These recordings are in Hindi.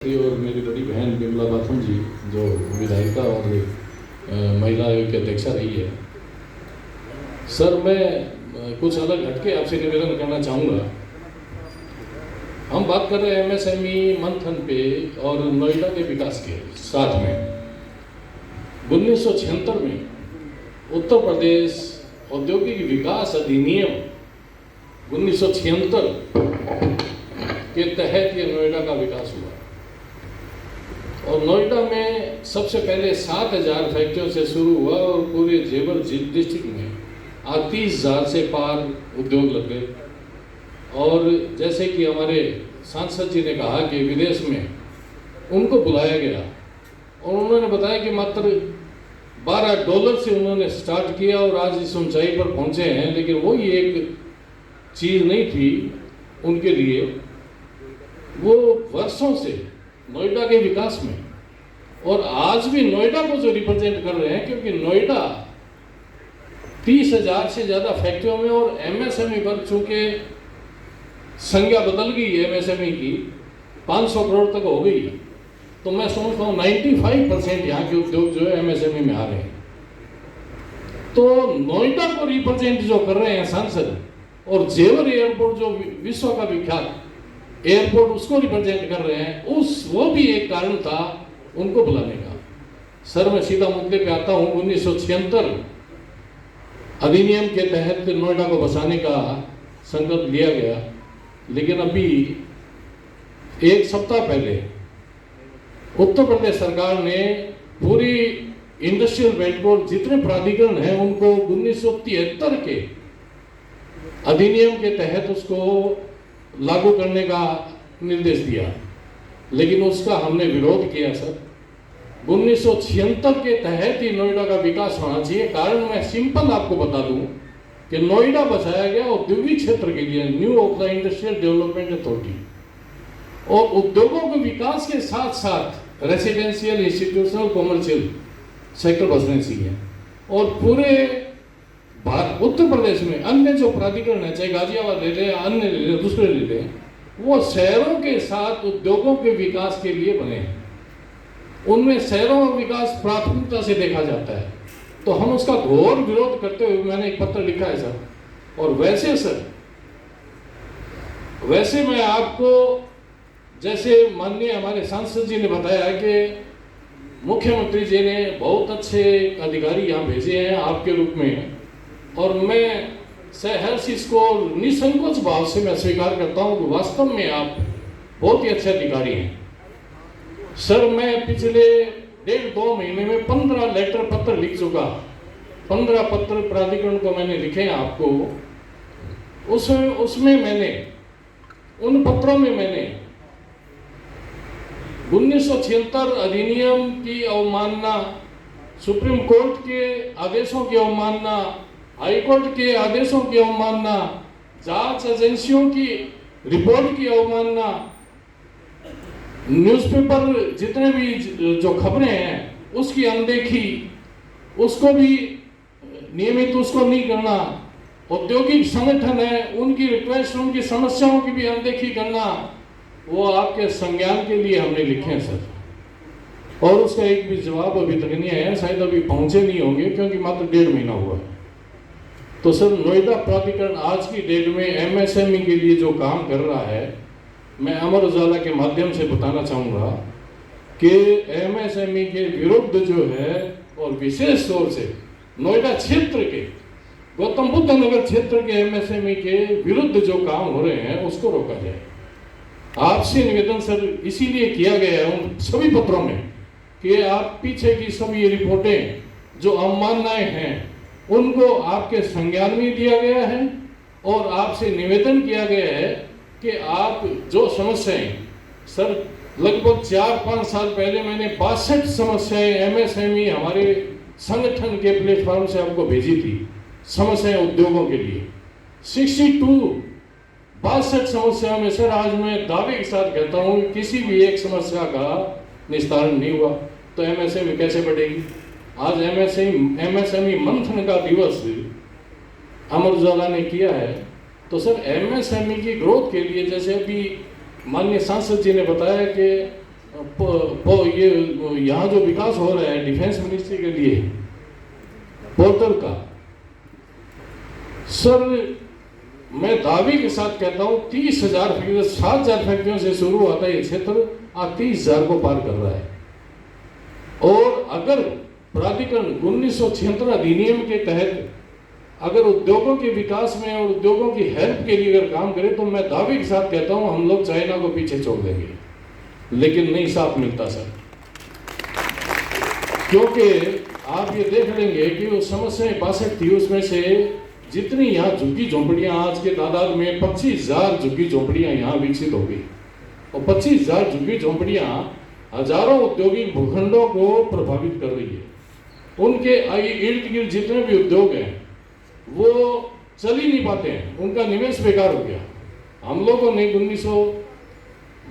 और मेरी बड़ी बहन बिमला बाथम जी जो विधायिका और महिला आयोग की अध्यक्षा रही है। सर, मैं कुछ अलग हटके आपसे निवेदन करना चाहूँगा। हम बात कर रहे हैं एमएसएमई मंथन पे और नोएडा के विकास के साथ में 1976 में उत्तर प्रदेश औद्योगिक विकास अधिनियम 1976 के तहत ये नोएडा का विकास हुआ और नोएडा में सबसे पहले 7,000 फैक्ट्रियों से शुरू हुआ और पूरे जेवर डिस्ट्रिक्ट में 30,000 से पार उद्योग लग गए। और जैसे कि हमारे सांसद जी ने कहा कि विदेश में उनको बुलाया गया और उन्होंने बताया कि मात्र $12 से उन्होंने स्टार्ट किया और आज इस ऊंचाई पर पहुंचे हैं। लेकिन वो ही एक चीज़ नहीं थी उनके लिए, वो वर्षों से नोएडा के विकास में और आज भी नोएडा को जो रिप्रेजेंट कर रहे हैं, क्योंकि नोएडा 30,000 से ज़्यादा फैक्ट्रियों में और एमएसएमई पर चूंकि संज्ञा बदल गई है एमएसएमई की, 500 करोड़ तक हो गई, तो मैं समझता हूँ 95% यहाँ के उद्योग जो है एमएसएमई में आ रहे हैं। तो नोएडा को रिप्रेजेंट जो कर रहे हैं सांसद और जेवर एयरपोर्ट जो विश्व का विख्यात एयरपोर्ट उसको रिप्रेजेंट कर रहे हैं, वो भी एक कारण था उनको बुलाने का। सर, मैं सीधा मुद्दे पे आता हूँ। 1976 अधिनियम के तहत नोएडा को बसाने का संकल्प लिया गया, लेकिन अभी एक सप्ताह पहले उत्तर प्रदेश सरकार ने पूरी इंडस्ट्रियल बेल्ट को जितने प्राधिकरण हैं उनको 1973 के अधिनियम के तहत उसको लागू करने का निर्देश दिया, लेकिन उसका हमने विरोध किया। सर, 1976 के तहत ही नोएडा का विकास होना चाहिए। कारण मैं सिंपल आपको बता दूं कि नोएडा बसाया गया औद्योगिक क्षेत्र के लिए, new of the industrial development authority, और उद्योगों के विकास के साथ साथ रेसिडेंशियल, इंस्टीट्यूशनल, कॉमर्शियल सेक्टर बसने चाहिए। और पूरे उत्तर प्रदेश में अन्य जो प्राधिकरण है, चाहे गाजियाबाद ले लें, अन्य ले लें, दूसरे ले लें, वो शहरों के साथ उद्योगों के विकास के लिए बने हैं। उनमें शहरों का विकास प्राथमिकता से देखा जाता है, तो हम उसका घोर विरोध करते हुए मैंने एक पत्र लिखा है सर। और वैसे सर, वैसे मैं आपको, जैसे माननीय हमारे सांसद जी ने बताया कि मुख्यमंत्री जी ने बहुत अच्छे अधिकारी यहाँ भेजे हैं आपके रूप में, और मैं सहर्ष इसको निसंकोच भाव से मैं स्वीकार करता हूँ कि वास्तव में आप बहुत ही अच्छे अधिकारी हैं। सर, मैं पिछले 1.5-2 महीने में 15 लेटर पत्र लिख चुका। 15 पत्र प्राधिकरण को मैंने लिखे हैं आपको। उसमें मैंने, उन पत्रों में मैंने 1976 अधिनियम की अवमानना, सुप्रीम कोर्ट के आदेशों की अवमानना, हाईकोर्ट के आदेशों की अवमानना, जांच एजेंसियों की रिपोर्ट की अवमानना, न्यूज़पेपर जितने भी जो खबरें हैं उसकी अनदेखी, उसको भी नियमित उसको नहीं करना, औद्योगिक संगठन है उनकी रिक्वेस्ट, उनकी समस्याओं की भी अनदेखी करना, वो आपके संज्ञान के लिए हमने लिखे हैं सर। और उसका एक भी जवाब अभी तक नहीं आया, शायद अभी पहुंचे नहीं होंगे क्योंकि मात्र 1.5 महीना हुआ है। तो सर, नोएडा प्राधिकरण आज की डेट में एमएसएमई के लिए जो काम कर रहा है, मैं अमर उजाला के माध्यम से बताना चाहूँगा कि एमएसएमई के विरुद्ध जो है, और विशेष तौर से नोएडा क्षेत्र के, गौतम बुद्ध नगर क्षेत्र के एमएसएमई के विरुद्ध जो काम हो रहे हैं उसको रोका जाए। आपसे निवेदन सर इसीलिए किया गया है उन सभी पत्रों में कि आप पीछे की सभी रिपोर्टें जो अवमाननाएं हैं उनको आपके संज्ञान में दिया गया है, और आपसे निवेदन किया गया है कि आप जो समस्याएं, सर लगभग 4-5 साल पहले मैंने 62 समस्याएं एमएसएमई हमारे संगठन के प्लेटफॉर्म से आपको भेजी थी, समस्याएं उद्योगों के लिए। 62 समस्याओं में सर आज मैं दावे के साथ कहता हूँ किसी भी एक समस्या का निस्तारण नहीं हुआ, तो एमएसएमई कैसे बढ़ेगी? आज एमएसएमई मंथन का दिवस अमर उजाला ने किया है, तो सर एमएसएमई की ग्रोथ के लिए, जैसे अभी माननीय सांसद जी ने बताया कि ये यहाँ जो विकास हो रहा है डिफेंस मिनिस्ट्री के लिए पोर्टल का, सर मैं दावे के साथ कहता हूँ 30,000 फैक्ट्रियों, 7,000 फैक्ट्रियों से शुरू होता है ये क्षेत्र, आज 30,000 को पार कर रहा है। और अगर प्राधिकरण 1976 अधिनियम के तहत अगर उद्योगों के विकास में और उद्योगों की हेल्प के लिए अगर काम करें तो मैं दावे के साथ कहता हूं हम लोग चाइना को पीछे छोड़ देंगे। लेकिन नहीं साथ मिलता सर, क्योंकि आप ये देख लेंगे कि उस समस्या 62 थी, उसमें से जितनी यहाँ झुग्गी झोंपड़ियां आज के तादाद में 25,000 झुग्गी झोंपड़ियां यहाँ विकसित हो गई। और 25,000 झुग्गी झोंपड़ियां हजारों औद्योगिक भूखंडों को प्रभावित कर रही है। उनके इर्द गिर्द जितने भी उद्योग हैं वो चल ही नहीं पाते हैं, उनका निवेश बेकार हो गया। हम लोगों ने 1900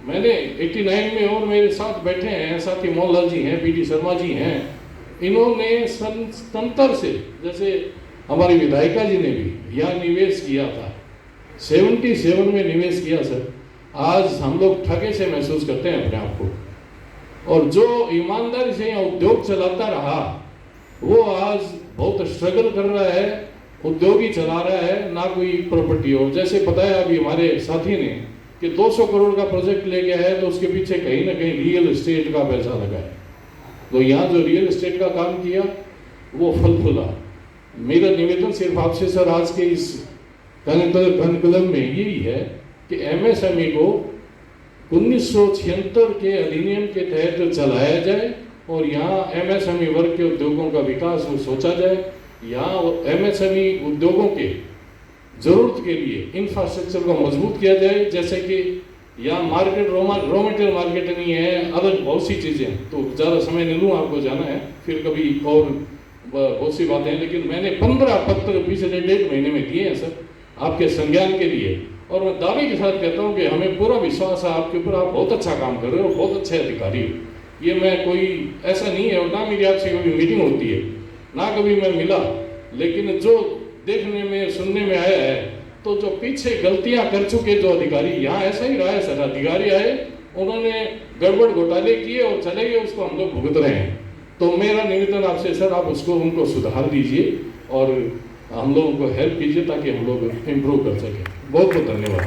मैंने 89 में, और मेरे साथ बैठे हैं साथी मोहनलाल जी हैं, बीडी शर्मा जी हैं, इन्होंने सन 77 से, जैसे हमारी विधायिका जी ने भी यहाँ निवेश किया था, 77 में निवेश किया सर। आज हम लोग ठगे से महसूस करते हैं अपने आप को। और जो ईमानदारी से यहाँ उद्योग चलाता रहा वो आज बहुत स्ट्रगल कर रहा है, उद्योग ही चला रहा है, ना कोई प्रॉपर्टी। और जैसे बताया अभी हमारे साथी ने कि 200 करोड़ का प्रोजेक्ट ले गया है तो उसके पीछे कहीं ना कहीं रियल एस्टेट का पैसा लगा है। तो यहाँ जो रियल एस्टेट का काम किया वो फल फूला। मेरा निवेदन सिर्फ आपसे सर आज के इस कनकलम में यही है कि एमएसएमई को 1976 के अधिनियम के तहत चलाया जाए और यहाँ एमएसएमई वर्ग के उद्योगों का विकास हो सोचा जाए। यहाँ एमएसएमई उद्योगों के जरूरत के लिए इंफ्रास्ट्रक्चर को मजबूत किया जाए, जैसे कि यहाँ मार्केट रॉ मटेरियल मार्केट नहीं है, अलग बहुत सी चीज़ें। तो ज़्यादा समय नहीं लूँ, आपको जाना है फिर कभी और बहुत सी बातें हैं। लेकिन मैंने 15 पत्र पिछले 1.5 महीने में दिए हैं सर आपके संज्ञान के लिए। और मैं दावे के साथ कहता हूँ कि हमें पूरा विश्वास है आपके ऊपर, आप बहुत अच्छा काम कर रहे हो, बहुत अच्छे अधिकारी हो। ये मैं कोई ऐसा नहीं है, और ना मेरी आपसे कभी मीटिंग होती है, ना कभी मैं मिला, लेकिन जो देखने में सुनने में आया है तो जो पीछे गलतियां कर चुके जो अधिकारी, यहाँ ऐसा ही रहा है सर, अधिकारी आए उन्होंने गड़बड़ घोटाले किए और चले गए, उसको हम लोग भुगत रहे हैं। तो मेरा निवेदन आपसे सर आप उसको उनको सुधार दीजिए और हम लोगों को हेल्प कीजिए ताकि हम लोग इम्प्रूव कर सकें। बहुत बहुत धन्यवाद।